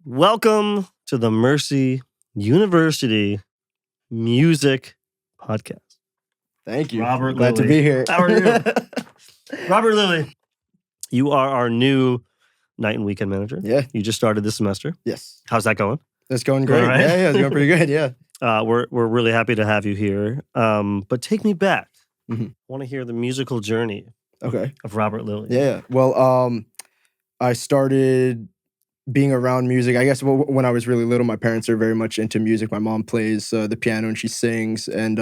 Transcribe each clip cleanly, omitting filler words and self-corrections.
Welcome to the Mercy University Music Podcast. Thank you. Robert Glad Lilly. to be here. How are you? Robert Lilly, you are our new night and weekend manager. Yeah. You just started this semester. Yes. How's that going? That's going great. All right. Yeah, it's going pretty good. Yeah. We're really happy to have you here. But take me back. Mhm. I want to hear the musical journey Okay. of Robert Lilly. Yeah. Well, I started being around music. I guess when I was really little, my parents are very much into music. My mom plays the piano and she sings, and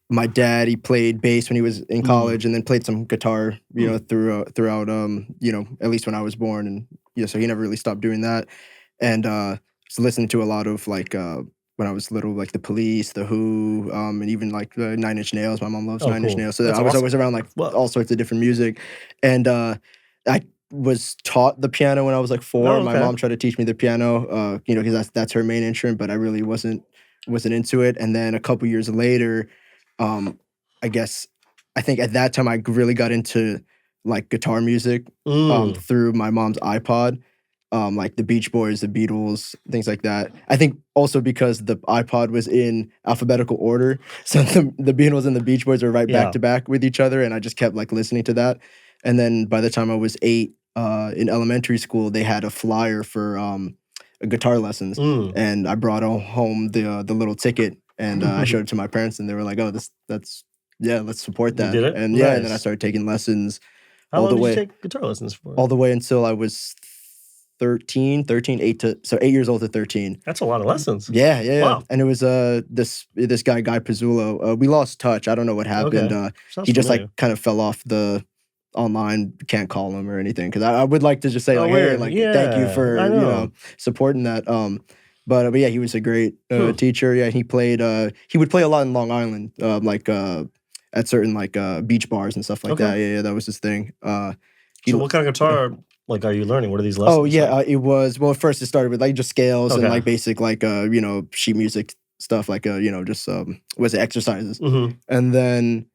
my dad, he played bass when he was in college, and then played some guitar, throughout, at least when I was born, and so he never really stopped doing that. And just listening to a lot of when I was little, like the Police, the Who, and even like Nine Inch Nails. My mom loves Nine Inch Nails, so That's I was awesome. always around all sorts of different music, and I was taught the piano when I was like 4. Oh, okay. My mom tried to teach me the piano, because that's her main instrument, but I really wasn't into it. And then a couple years later, I think at that time I really got into like guitar music through my mom's iPod, like the Beach Boys, the Beatles, things like that. I think also because the iPod was in alphabetical order, so the Beatles and the Beach Boys were right back to back with each other, and I just kept like listening to that. And then by the time I was 8, in elementary school, they had a flyer for guitar lessons, and I brought home the little ticket, and I showed it to my parents, and they were like, "Oh, let's support that." You did it? And Nice. and then I started taking lessons How all long the did way you take guitar lessons for? all the way until I was 8 years old to 13. That's a lot of lessons. Yeah. Wow. And it was this guy Pizzullo. We lost touch. I don't know what happened. Okay. Sounds He just familiar. like kind of fell off the online. Can't call him or anything, because I would like to just say hey, weird. thank Yeah, you for I know. supporting that. But yeah, he was a great teacher. Yeah, he would play a lot in Long Island, at certain beach bars and stuff like that. Yeah, that was his thing. So what kind of guitar are you learning? What are these lessons? Oh yeah, it was first it started with like just scales and like basic sheet music stuff, was exercises, and then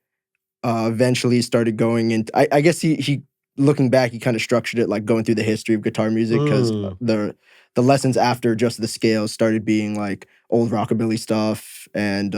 eventually started going into. I guess he looking back, he kind of structured it like going through the history of guitar music, because the lessons after just the scales started being like old rockabilly stuff, and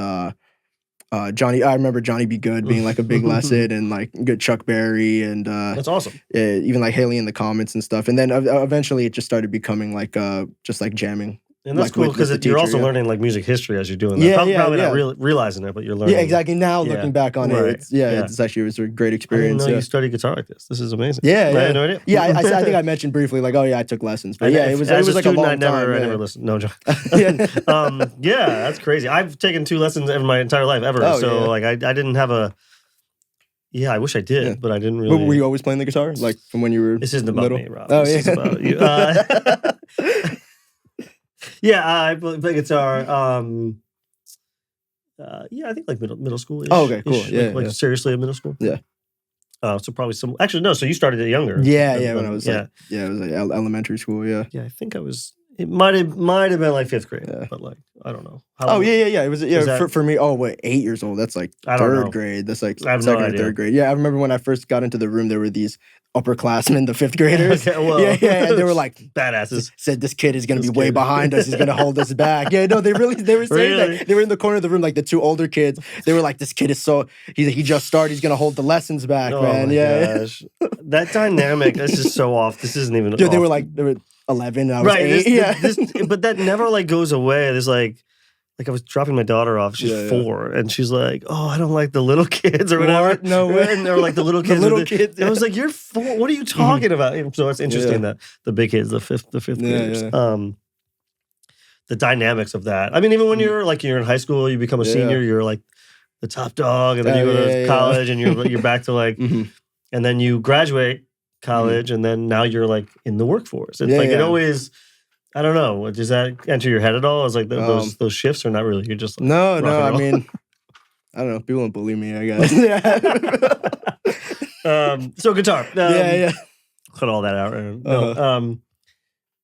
Johnny. I remember Johnny B. Good being like a big lesson, and like good Chuck Berry, and That's awesome. even like Haley in the Comments and stuff. And then eventually it just started becoming like just like jamming. And that's like, cool with because the you're teacher, also yeah. learning like music history as you're doing that. Yeah, Probably yeah. not realizing it, but you're learning. Yeah, exactly. Now Yeah. looking back on Right. it, it was a great I didn't experience. know Yeah. you studied guitar like this. This is amazing. Yeah, I yeah. had no idea. Yeah, I think I mentioned briefly, like, I took lessons, but it was as like a student, long I never time. listened. No joke. Yeah. Yeah, that's crazy. I've taken 2 lessons in my entire life ever. Oh, so yeah. like I didn't have a. Yeah, I wish I did, Yeah. but I didn't really. But were you always playing the guitar, like from when you were This isn't about little? me, Rob. Oh, This is yeah. about you. Yeah, I play guitar. I think like middle school. Oh, okay, cool. Yeah, like yeah. seriously at middle school. Yeah. So probably some. Actually, no. So you started it younger. Yeah, when I was yeah. it was like elementary school. Yeah. Yeah, I think I was. It might have been like 5th grade, Yeah. but like I don't know. Oh yeah. It was Is that- for me. Oh wait, 8 years old. That's like I don't know. 3rd grade. That's like I have no second or idea. 3rd grade. Yeah, I remember when I first got into the room, there were these upperclassmen, the 5th graders. Okay, well, yeah, and they were like, badasses. said this kid is gonna This be way kid. behind us. He's gonna hold us back. Yeah, no, they were saying Really? that. They were in the corner of the room, like the 2 older kids. They were like, this kid is he just started. He's gonna hold the lessons back, Oh man. my Yeah. gosh. That dynamic. This is so off. This isn't even. Dude, they off. were 11. And I was 8. But that never like goes away. There's like I was dropping my daughter off. She's Yeah. 4, and she's like, "Oh, I don't like the little kids or whatever." What? No way. And they're like the little The kids. little with kids, And I was like, "You're 4. What are you talking about?" So it's interesting that the big kids, the fifth graders. Yeah. The dynamics of that. I mean, even when you're in high school, you become a senior. You're like the top dog, and then you go to college, and you're back to like, Mhm. and then you graduate college, and then now you're like in the workforce. It's it always. I don't know. Does that enter your head at all? It's like those shifts are not really. You're just like, No. rock and I roll. mean, I don't know. People won't bully me, I guess. So guitar. Yeah. Cut all that out. No.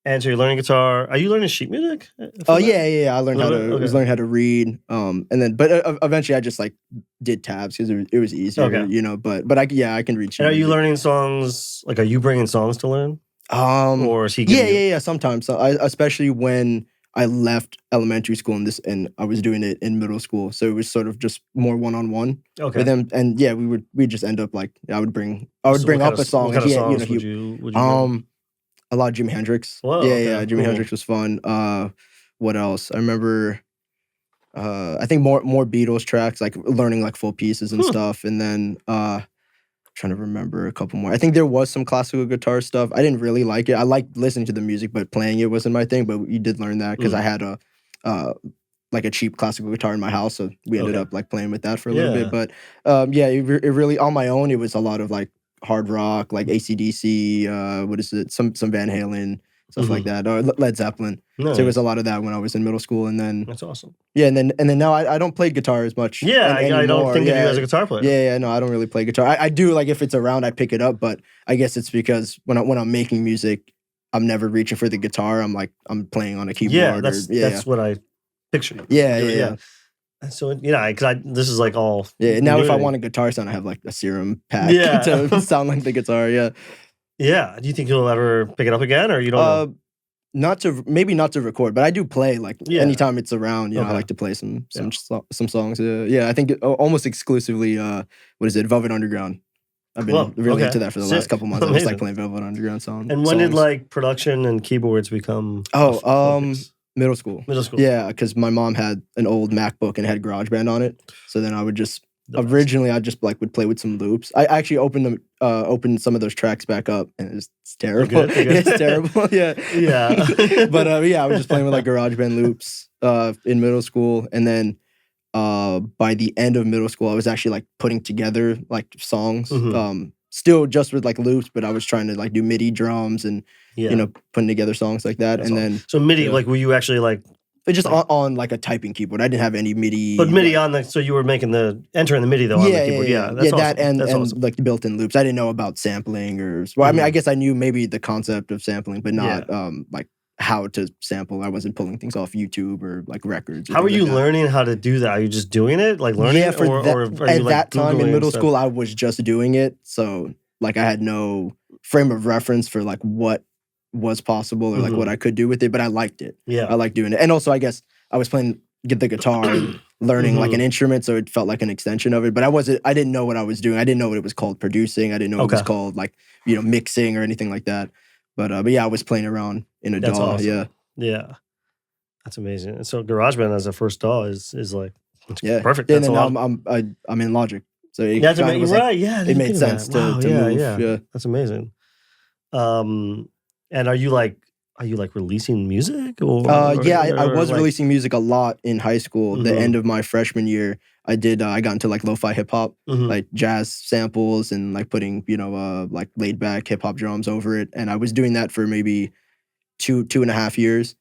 And so you're learning guitar. Are you learning sheet music? Oh yeah. I learned how to Okay. was learning how to read. And then, but eventually, I just like did tabs because it was easier. Okay. But I can read. sheet And are you music. learning songs? Like, are you bringing songs to learn? Or is he giving you? Yeah. Sometimes, especially when I left elementary school and I was doing it in middle school, so it was sort of just more one-on-one with him. And yeah, we just end up like I would bring up a song. What kind of songs would you bring? A lot of Jimi Hendrix. Whoa, yeah. Jimi Hendrix was fun. What else? I remember. I think more Beatles tracks, like learning like full pieces and stuff, and then trying to remember a couple more. I think there was some classical guitar stuff. I didn't really like it. I liked listening to the music, but playing it wasn't my thing. But you did learn that because I had like a cheap classical guitar in my house, so we ended up like playing with that for a little bit. But it really on my own. It was a lot of like hard rock, like AC/DC. What is it? Some Van Halen. Stuff like that, or Led Zeppelin. Nice. So it was a lot of that when I was in middle school, and then that's awesome. Yeah, and then now I don't play guitar as much. Yeah, I don't think of you as a guitar player. Yeah, no, I don't really play guitar. I do like if it's around, I pick it up, but I guess it's because when I'm making music, I'm never reaching for the guitar. I'm playing on a keyboard. Yeah, that's what I pictured. Yeah. So because this is like all. Yeah, now if I want a guitar sound, I have like a serum pack to sound like the guitar. Yeah. Yeah. Do you think you'll ever pick it up again, or you don't know? Maybe not to record, but I do play like anytime it's around. I like to play some songs. I think almost exclusively. What is it? Velvet Underground. I've been really into that for the last couple months. Amazing. I just like playing Velvet Underground songs. And when did like production and keyboards become? Middle school. Yeah, because my mom had an old MacBook and it had GarageBand on it. So then I would just. Originally, I just like would play with some loops. I actually opened some of those tracks back up, and it's terrible. It's terrible. Yeah. But I was just playing with like GarageBand loops in middle school, and then by the end of middle school, I was actually like putting together like songs. Still just with like loops, but I was trying to like do MIDI drums and putting together songs like that. That's and then so MIDI, like were you actually like? But just on like a typing keyboard. I didn't have any MIDI. But MIDI on so you were entering the MIDI though on the keyboard. That's awesome. That and awesome. Like the built-in loops. I didn't know about sampling I mean, I guess I knew maybe the concept of sampling, but not like how to sample. I wasn't pulling things off YouTube or like records. How are you learning how to do that? Are you just doing it? Like learning it? Or are you at that time in middle school, I was just doing it. So like I had no frame of reference for like what was possible or like what I could do with it, but I liked it. Yeah. I liked doing it. And also I guess I was playing the guitar and learning like an instrument, so it felt like an extension of it. But I didn't know what I was doing. I didn't know what it was called producing. I didn't know what it was called like, mixing or anything like that. But yeah, I was playing around in a DAW. Awesome. Yeah. That's amazing. And so GarageBand as a first DAW is like perfect. Yeah, and then now I'm in Logic. So it it made sense to move. Yeah. That's amazing. And are you like releasing music? I was releasing music a lot in high school. The end of my freshman year, I got into like lo-fi hip hop, like jazz samples and like putting, like laid back hip hop drums over it. And I was doing that for maybe 2.5 years.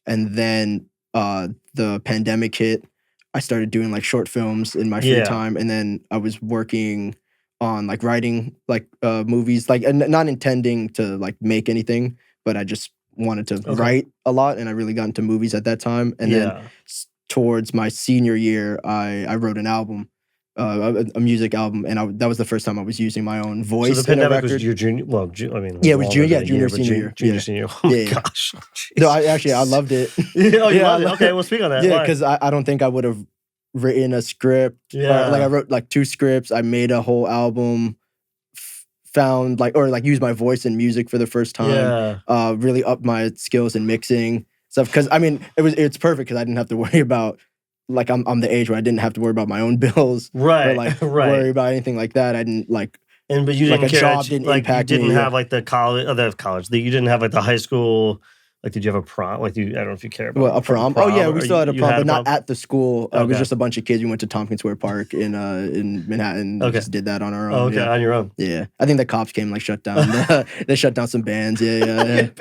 And then the pandemic hit. I started doing like short films in my free time. And then I was working on like writing like movies, like not intending to like make anything, but I just wanted to write a lot, and I really got into movies at that time. And then towards my senior year, I wrote an album, a music album, and that was the first time I was using my own voice. So the pandemic was your junior. Well, I mean, it was junior, senior year. Junior, senior. Oh my gosh. No, I loved it. You loved it? Okay, we'll speak on that. Yeah, because I don't think I would have written a script. Like I wrote like 2 scripts. I made a whole album. Found used my voice in music for the first time. Really upped my skills in mixing stuff. Because I mean, it's perfect because I didn't have to worry about like I'm the age where I didn't have to worry about my own bills. Or like worry about anything like that. I didn't like. But you didn't like care. A job didn't impact you didn't me. have like the college. You didn't have like the high school. Like, did you have a prom? Like, I don't know if you care about a prom. Oh yeah, we still had a prom, but not at the school. It was just a bunch of kids. We went to Tompkins Square Park in Manhattan. We just did that on our own. On your own. Yeah, I think the cops came like shut down. They shut down some bands. Yeah.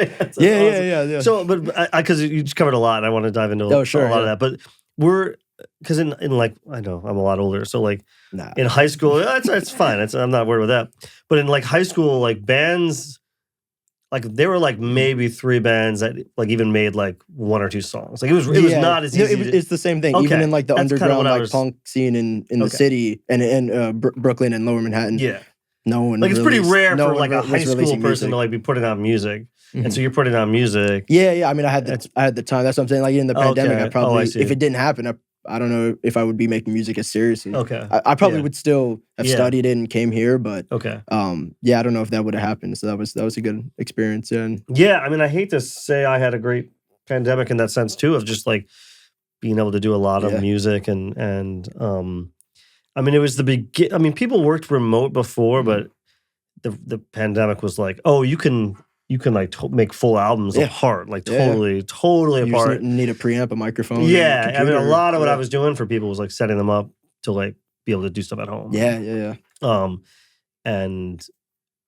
Yeah. So, but because you just covered a lot, and I want to dive into a lot of that. But because in like I know I'm a lot older, so like in high school, it's fine. I'm not worried with that. But in like high school, like bands. Like there were like maybe 3 bands that like even made like 1 or 2 songs. Like it was not as easy. It's the same thing. Even in like the underground like punk scene in the city and in Brooklyn and Lower Manhattan. Yeah, no one like it's released, pretty rare no for like a high school person music. to like be putting out music. And so you're putting out music. Yeah. I mean, I had the time. That's what I'm saying. Like in the pandemic, I probably, if it didn't happen, I don't know if I would be making music as seriously. Okay. I probably would still have studied it and came here, but okay. I don't know if that would have happened. So that was a good experience. Yeah. I mean, I hate to say I had a great pandemic in that sense too, of just like being able to do a lot of music and I mean, it was I mean, people worked remote before, but the pandemic was like, oh, you can like make full albums apart, like totally you apart. Just need a preamp, a microphone. Yeah, I mean, a lot of what I was doing for people was like setting them up to like be able to do stuff at home. Yeah. And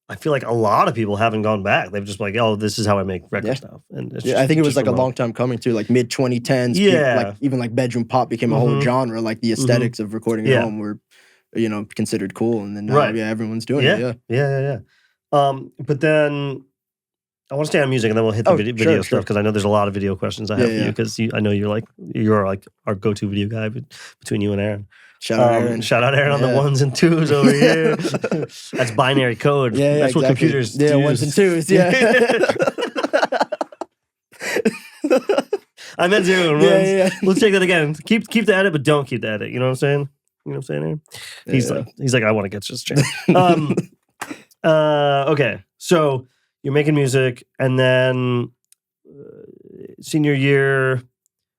I feel like a lot of people haven't gone back. They've just like, oh, this is how I make record stuff. And it's I think it was like remote. A long time coming too, like mid 2010s. Yeah, like even like bedroom pop became a whole genre. Like the aesthetics of recording at home were, considered cool. And then now, everyone's doing it. Yeah. But then I want to stay on music, and then we'll hit the video stuff because I know there's a lot of video questions I have for you because I know you're like our go-to video guy between you and Aaron. Shout out Aaron. Shout out Aaron on the 1s and 2s over here. That's binary code. That's what computers do. 1s and 2s. Yeah. I meant 0 and 1s. Yeah. Let's take that again. Keep the edit, but don't keep the edit. You know what I'm saying? You know what I'm saying, Aaron? He's like, I want to get this chance. Okay, so you're making music, and then senior year,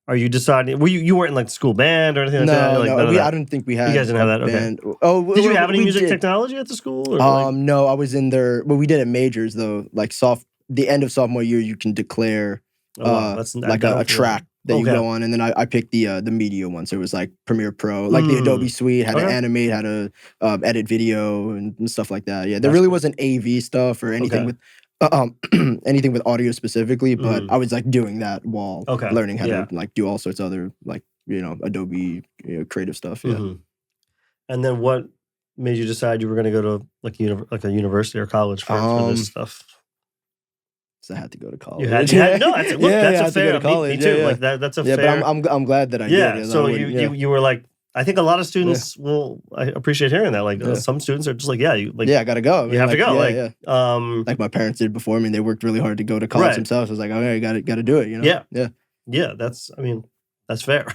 are you deciding? You weren't in like the school band or anything like that? Like, no, I don't think we had. You guys didn't have that. Okay. Oh, did you have any music technology at the school? Or no, I was in there. But we did at majors though. Like the end of sophomore year, you can declare like a track that you go on, and then I picked the media one. So it was like Premiere Pro, like the Adobe Suite, how to animate, how to edit video and stuff like that. Yeah, there really wasn't AV stuff or anything with anything with audio specifically, but I was like doing that while learning how to like do all sorts of other like Adobe creative stuff. Yeah. And then what made you decide you were going to go to like a university or college for this stuff? So I had to go to college. You had no. That's a fair. Me too. Yeah. Like that's a fair. But I'm glad that I did. Yeah. So you were like, I think a lot of students will. I appreciate hearing that. Like some students are just like, I got to go. You have to go. Like my parents did before me. They worked really hard to go to college themselves. I was like, okay, got to do it. Yeah. That's fair.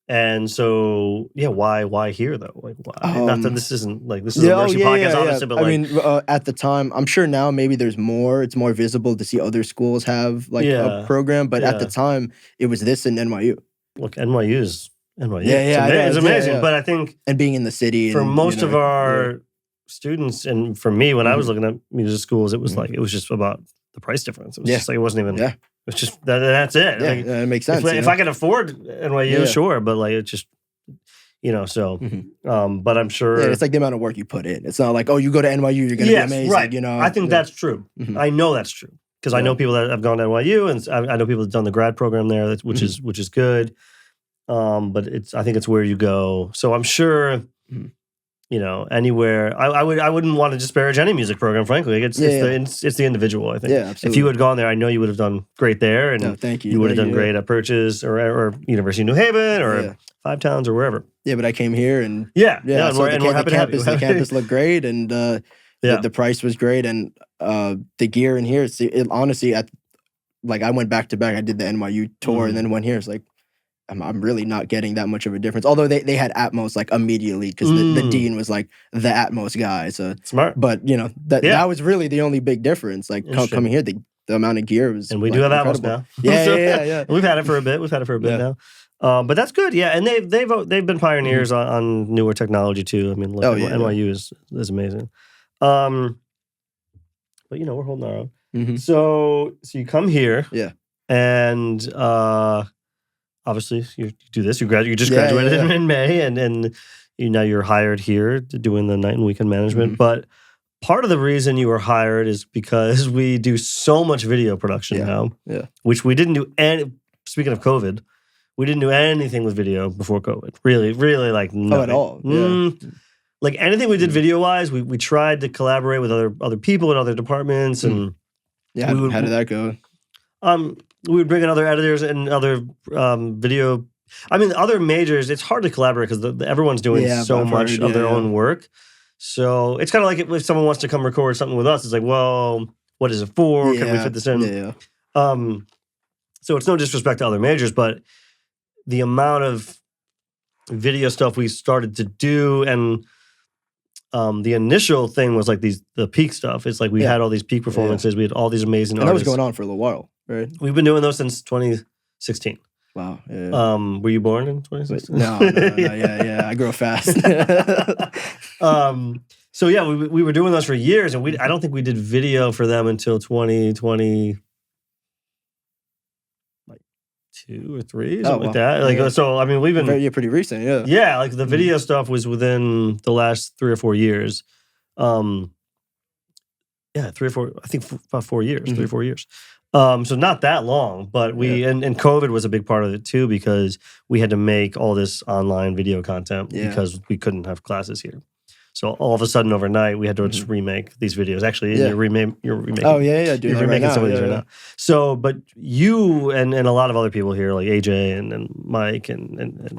And so, why here though? Like, why? Not that this isn't like this is a mercy podcast, obviously, but like, I mean, at the time, I'm sure now maybe there's more. It's more visible to see other schools have like a program, but at the time, it was this in NYU. Look, NYU. Yeah, it's amazing. But I think, and being in the city, for most of our students, and for me, when I was looking at music schools, it was like it was just about the price difference. It was just like it wasn't even. It's just that's it. Yeah, like, it makes sense. If I could afford NYU, sure, but like it's just so. But I'm sure it's like the amount of work you put in. It's not like you go to NYU, you're gonna be amazing. Right. I think that's true. I know that's true because I know people that have gone to NYU, and I know people that've done the grad program there, which is good. But I think it's where you go. So I'm sure. Anywhere. I wouldn't want to disparage any music program, frankly. It's the individual, I think. Yeah, absolutely. If you had gone there, I know you would have done great there, and thank you. You would have done great at Purchase or University of New Haven or Five Towns or wherever. Yeah, but I came here and we're happy to have you. The campus looked great, and the price was great, and the gear in here. Honestly, I went back to back. I did the NYU tour, and then went here. It's like. I'm really not getting that much of a difference. Although they had Atmos like immediately because the dean was like the Atmos guy. So smart. But that was really the only big difference. Like coming here, the amount of gear was. And we do have Atmos now. Yeah. We've had it for a bit. Now. But that's good. Yeah, and they've been pioneers on newer technology too. I mean, look, NYU is amazing. But we're holding our own. So you come here. Yeah. And. Obviously, you do this. You just graduated in May, and now you're hired here to doing the night and weekend management. But part of the reason you were hired is because we do so much video production now, which we didn't do. And speaking of COVID, we didn't do anything with video before COVID. Really, really, like nothing. At all. Like anything we did video wise, we tried to collaborate with other people in other departments, and how did that go? We would bring in other editors and other video. I mean, other majors, it's hard to collaborate because everyone's doing so much of their own work. So it's kind of like if someone wants to come record something with us, it's like, well, what is it for? Can we fit this in? Yeah. So it's no disrespect to other majors, but the amount of video stuff we started to do, and the initial thing was like the peak stuff. It's like we had all these peak performances. We had all these amazing artists. And that was going on for a little while, right? We've been doing those since 2016. Wow. Yeah. Were you born in 2016? No. Yeah. I grew up fast. So yeah, we were doing those for years, and I don't think we did video for them until 2020. 2 or 3, something like that. Like so, I mean, we've been pretty recent, yeah. Yeah, like the video stuff was within the last 3 or 4 years. 3 or 4. I think about 4 years, 3 or 4 years. So not that long, but and COVID was a big part of it too, because we had to make all this online video content because we couldn't have classes here. So all of a sudden, overnight, we had to just remake these videos. Actually, you're remaking. Oh yeah, you're remaking some of these right now. So, but you and a lot of other people here, like AJ and Mike and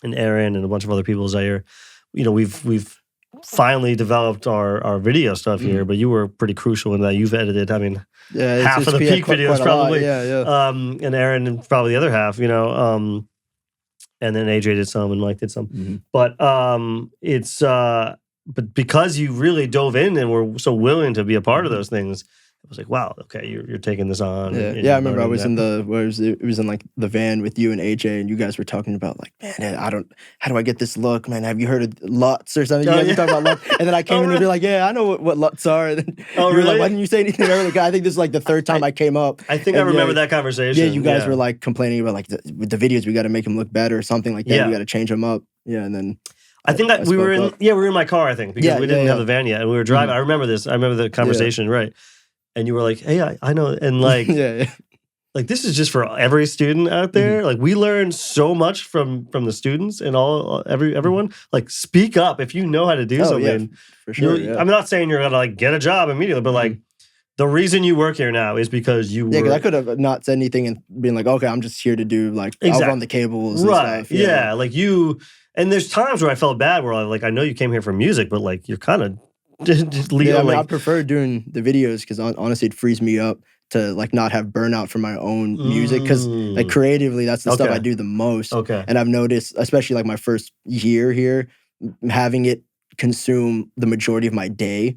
Aaron and a bunch of other people, Zaire, we've finally developed our video stuff here. But you were pretty crucial in that. You've edited, I mean, half of the peak videos probably. And Aaron probably the other half. And then AJ did some and Mike did some. But but because you really dove in and were so willing to be a part of those things, it was like, wow, okay, you're taking this on. Yeah, I remember I was it was in like the van with you and AJ, and you guys were talking about like, man, how do I get this look, man? Have you heard of LUTs or something? You guys were talking about LUTs, and then I came in and be like, yeah, I know what LUTs are. And then you were like, why didn't you say anything earlier? I think this is like the third time I came up. I think I remember that conversation. Yeah, you guys were like complaining about like with the videos, we got to make them look better or something like that. Yeah. We got to change them up. Yeah, and then I think that we were in my car, I think, because we didn't have the van yet, and we were driving. I remember this. I remember the conversation, right? And you were like, hey, I know. And like, like this is just for every student out there. Like we learn so much from the students and everyone. Like speak up if you know how to do something. Yeah, for sure. I'm not saying you're going to like get a job immediately, but like the reason you work here now is because you because I could have not said anything and been like, okay, I'm just here to do like, I'll run the cables and stuff. Yeah, like you, and there's times where I felt bad where I know you came here for music, but like you're kind of I prefer doing the videos because honestly it frees me up to like not have burnout from my own music, because like creatively that's the stuff I do the most. And I've noticed, especially like my first year here, having it consume the majority of my day,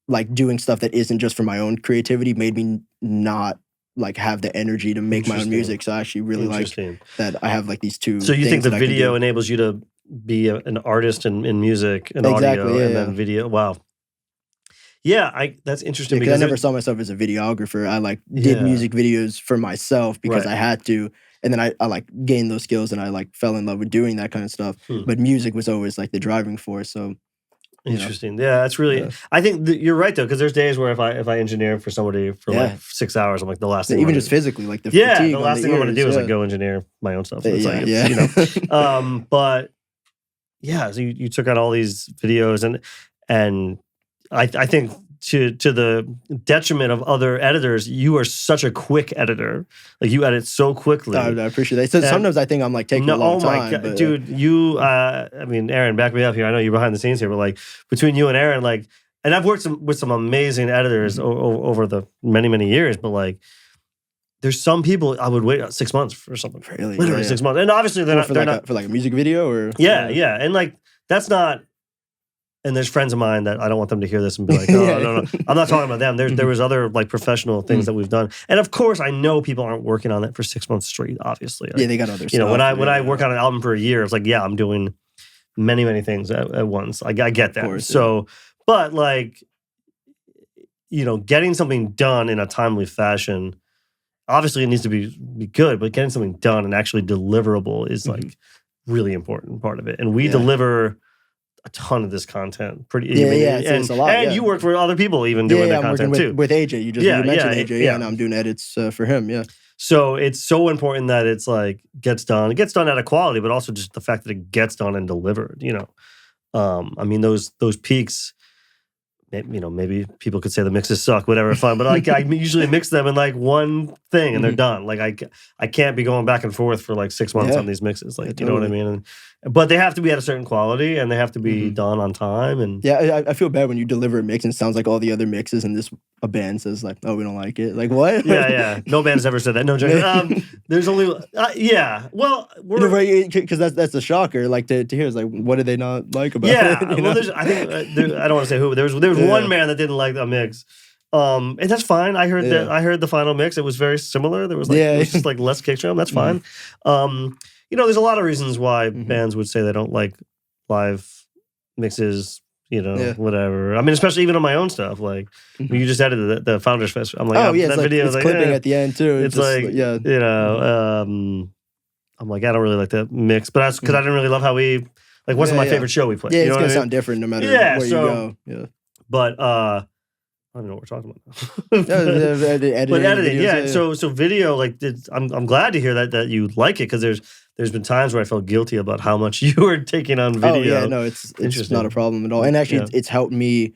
like doing stuff that isn't just for my own creativity, made me not like have the energy to make my own music. So I actually really like that I have like these two. So you think the video enables you to be an artist in music and audio and then video? Wow. Yeah, that's interesting because I never saw myself as a videographer. I like did music videos for myself because I had to, and then I like gained those skills and I like fell in love with doing that kind of stuff. But music was always like the driving force. So interesting. Yeah, that's really. I think you're right though, because there's days where if I engineer for somebody for like 6 hours, I'm like the last thing. Even just physically, like the fatigue the last thing I want to do is like go engineer my own stuff. It's but yeah, so you took out all these videos and. I think to the detriment of other editors, you are such a quick editor. Like you edit so quickly. I appreciate that. So sometimes I think I'm like taking a long time. Oh my God, dude, you. I mean, Aaron, back me up here. I know you're behind the scenes here, but like between you and Aaron, like, and I've worked with some amazing editors over the many years, but like. There's some people I would wait 6 months for something. Really? Literally 6 months, and obviously they're not for like a music video or and like that's not. And there's friends of mine that I don't want them to hear this and be like, no. I'm not talking about them. There was other like professional things that we've done. And of course, I know people aren't working on it for 6 months straight, obviously. Like, they got other stuff. When I work on an album for a year, it's like, I'm doing many things at once. I get that. Course, but like, getting something done in a timely fashion, obviously it needs to be good, but getting something done and actually deliverable is like really important part of it. And we deliver a ton of this content pretty it's a lot, and you work for other people even doing the content too. With AJ, you mentioned AJ, and I'm doing edits for him, So it's so important that it's like gets done. It gets done at a quality, but also just the fact that it gets done and delivered. I mean those peaks. Maybe people could say the mixes suck, whatever, fine. But like I usually mix them in like one thing and they're done. Like I can't be going back and forth for like 6 months on these mixes. Like you know what I mean? but they have to be at a certain quality and they have to be done on time. And yeah, I feel bad when you deliver a mix and it sounds like all the other mixes and this a band says like, oh, we don't like it. Like what? Yeah. No band has ever said that. No joke. There's only well, because that's a shocker. Like to hear is like, what did they not like about it? Well, I think I don't want to say who. There was one man that didn't like the mix. And that's fine. I heard the final mix. It was very similar. There was like it was just like less kick drum. That's fine. There's a lot of reasons why bands would say they don't like live mixes. Whatever. I mean, especially even on my own stuff. Like when you just edited the Founders Fest. I'm like, that video. It's like clipping at the end too. It's like I'm like, I don't really like that mix, but that's because I didn't really love how we wasn't my favorite show we played. Yeah, it's gonna sound different no matter where you go. Yeah, but I don't know what we're talking about now. But editing, So video, I'm glad to hear that you like it because there's been times where I felt guilty about how much you were taking on video. Oh yeah, no, it's not a problem at all. And actually, it's helped me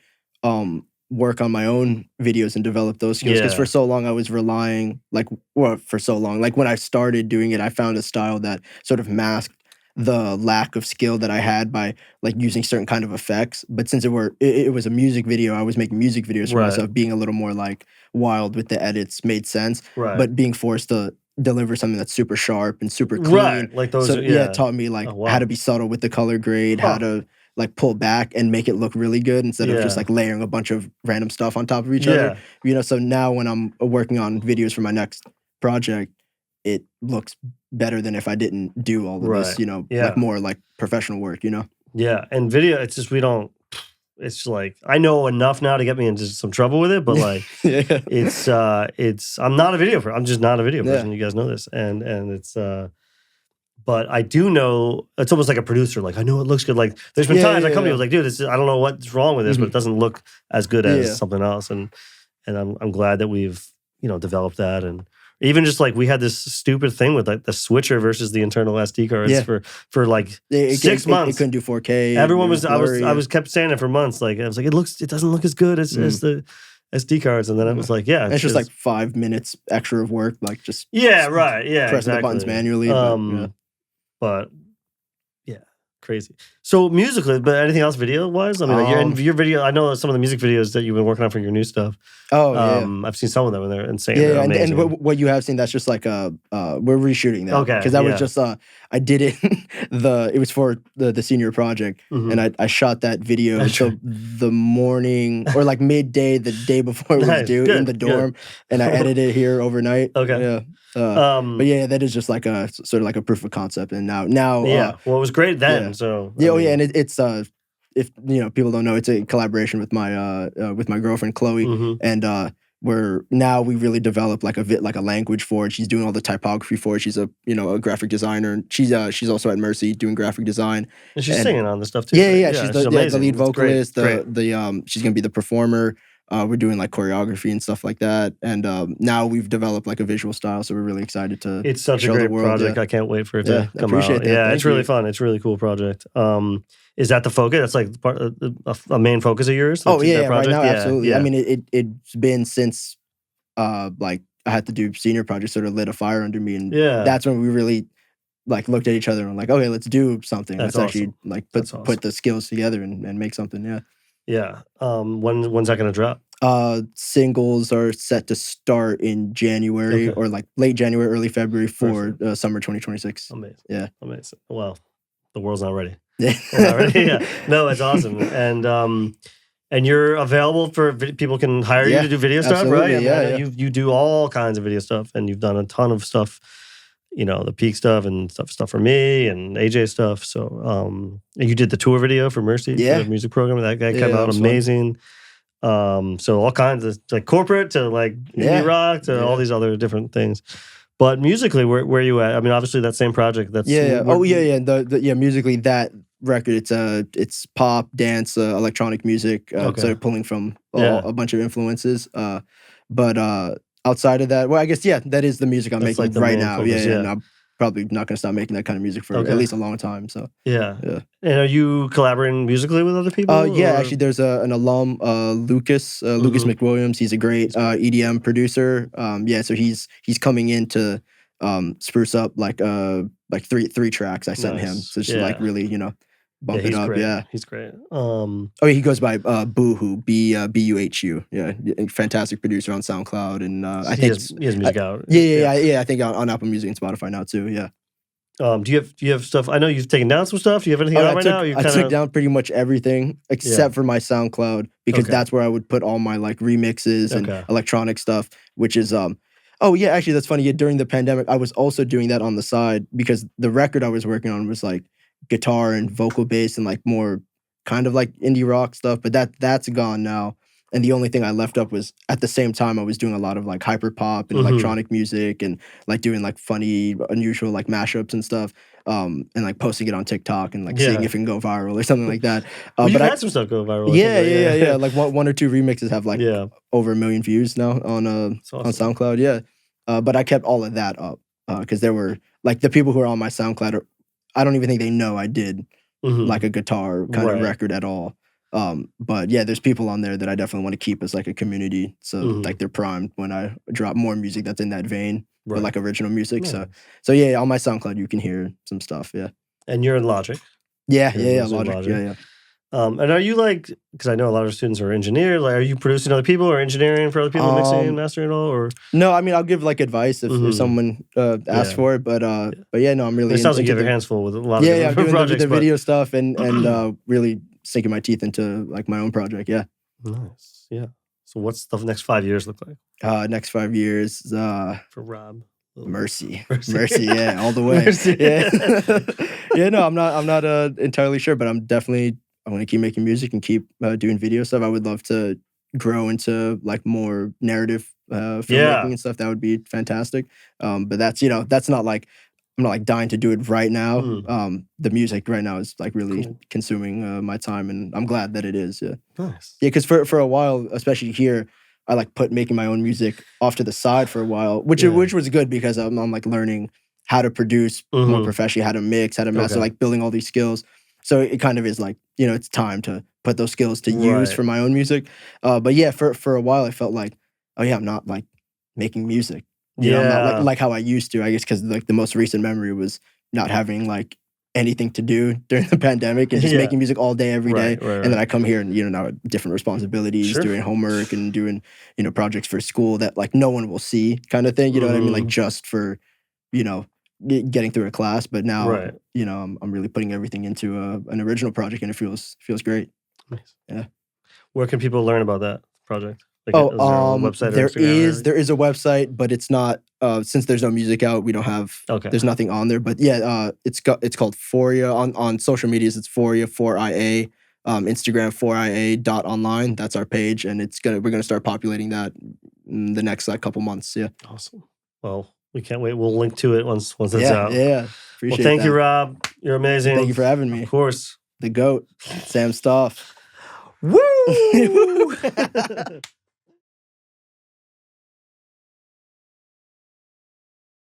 work on my own videos and develop those skills. Because for so long I was relying, like when I started doing it, I found a style that sort of masked the lack of skill that I had by like using certain kind of effects. But since it was a music video, I was making music videos for myself, being a little more like wild with the edits made sense. Right. But being forced to deliver something that's super sharp and super clean. Right. Like those it taught me like how to be subtle with the color grade, how to like pull back and make it look really good instead of just like layering a bunch of random stuff on top of each other. So now when I'm working on videos for my next project, it looks better than if I didn't do all of this, like more like professional work, Yeah, and video, it's just it's like I know enough now to get me into some trouble with it, but like it's I'm not a video person. I'm just not a video person. You guys know this, and it's but I do know it's almost like a producer. Like I know it looks good. Like there's been times I come to you like, dude, I don't know what's wrong with this, but it doesn't look as good as something else, and I'm glad that we've developed that. And even just like we had this stupid thing with like the switcher versus the internal SD cards for like 6 months. It couldn't do 4K. Everyone was I was kept saying it for months. Like I was like, it doesn't look as good as the SD cards. And then it was like, it's just like 5 minutes extra of work, like just pressing the buttons manually. But crazy. So musically, but anything else video wise? I mean, your video. I know some of the music videos that you've been working on for your new stuff. I've seen some of them and they're insane. Yeah, and what you have seen, that's just like we're reshooting that. Okay, because that was just I did it. It was for the senior project, and I shot that video until the morning or like midday, the day before it was due in the dorm, and I edited it here overnight. Okay, yeah. But that is just like a sort of like a proof of concept, and now well, it was great then. So and it's if people don't know, it's a collaboration with my girlfriend Chloe, and we really developed like a language for it. She's doing all the typography for it. She's a graphic designer, and she's also at Mercy doing graphic design. And she's singing on the stuff too. Yeah, she's the lead vocalist. She's gonna be the performer. We're doing like choreography and stuff like that, and now we've developed like a visual style, so we're really excited to. It's such a great project. I can't wait for it to come out. That. Yeah, it's really fun. It's a really cool project. Is that the focus? That's like a main focus of yours? Oh yeah, right now absolutely. Yeah. I mean, it's been since like I had to do senior projects, sort of lit a fire under me, and that's when we really like looked at each other and like, okay, let's do something. Let's actually like put the skills together and make something. Yeah. Yeah. When's that gonna drop? Singles are set to start in January or like late January, early February for summer 2026. Amazing. Yeah. Amazing. Well, the world's not ready. Yeah. No, it's awesome. And you're available for people can hire you to do video stuff, right? I mean, you do all kinds of video stuff, and you've done a ton of stuff. The Peak stuff and stuff for me and AJ stuff. So you did the tour video for Mercy, for the music program. That guy came out amazing. So all kinds of like corporate to like indie rock to all these other different things. But musically, where are you at? I mean, obviously that same project. That's musically that record. It's pop, dance, electronic music. So pulling from a bunch of influences. But outside of that, well, I guess that is the music I'm making right now. Focus, and I'm probably not going to stop making that kind of music for at least a long time. So yeah. And are you collaborating musically with other people? Actually, there's an alum, Lucas McWilliams. He's a great EDM producer. So he's coming in to spruce up like three tracks I sent him. So just like really, bump it up. Great. Yeah, he's great. He goes by Boohoo, Buhu. Yeah, fantastic producer on SoundCloud, and I think he has music out. Yeah. I think on Apple Music and Spotify now too. Yeah. Do you have stuff? I know you've taken down some stuff. Do you have anything out right now? I took down pretty much everything except for my SoundCloud because that's where I would put all my like remixes and electronic stuff, which is actually that's funny. During the pandemic, I was also doing that on the side because the record I was working on was like guitar and vocal bass and like more kind of like indie rock stuff, but that's gone now. And the only thing I left up was at the same time I was doing a lot of like hyper pop and electronic music and like doing like funny, unusual like mashups and stuff, and like posting it on TikTok and like seeing if it can go viral or something like that. But I had some stuff go viral. Yeah. Like one or two remixes have like over 1 million views now on SoundCloud. Yeah, but I kept all of that up because there were like the people who are on my SoundCloud. I don't even think they know I did like a guitar kind of record at all. But yeah, there's people on there that I definitely want to keep as like a community. So like they're primed when I drop more music that's in that vein, but like original music. So yeah, on my SoundCloud you can hear some stuff. Yeah. And you're in Logic. Yeah, Logic. Yeah. And are you like, because I know a lot of students are engineers, like are you producing other people or engineering for other people, mixing and mastering at all? Or no, I mean I'll give like advice if someone asks for it, but yeah, no, I'm really. It sounds like you have your hands full with a lot of I'm doing projects, the video stuff and really sinking my teeth into like my own project. Yeah. Nice. Yeah. So what's the next 5 years look like? Next 5 years for Rob. Mercy, yeah, all the way. Yeah, no, I'm not entirely sure, but I want to keep making music and keep doing video stuff. I would love to grow into like more narrative filmmaking and stuff. That would be fantastic. But that's not like I'm not like dying to do it right now. The music right now is like really consuming my time, and I'm glad that it is. Yeah, nice. Yeah, because for a while, especially here, I like put making my own music off to the side for a while, which was good because I'm like learning how to produce more professionally, how to mix, how to master, like building all these skills. So it kind of is like, it's time to put those skills to use for my own music. But yeah, for a while I felt like, oh yeah, I'm not like making music. You know, I'm not like how I used to, I guess, because like the most recent memory was not having like anything to do during the pandemic and just making music all day, every day. Right. And then I come here and, now different responsibilities, doing homework and doing, projects for school that like no one will see kind of thing. You know what I mean? Like just for, getting through a class. But now, I'm really putting everything into an original project and it feels great. Nice. Yeah. Where can people learn about that project? Like, there is a website, but it's not since there's no music out, we don't have there's nothing on there. But yeah, it's called Foria on social medias. It's Foria 4IA, Instagram 4ia.online. That's our page, and we're gonna start populating that in the next like couple months. Yeah. Awesome. Well, we can't wait. We'll link to it once it's out. Yeah. Appreciate well, thank you, Rob. You're amazing. Thank you for having me. Of course. The GOAT, Sam Stoff. Woo!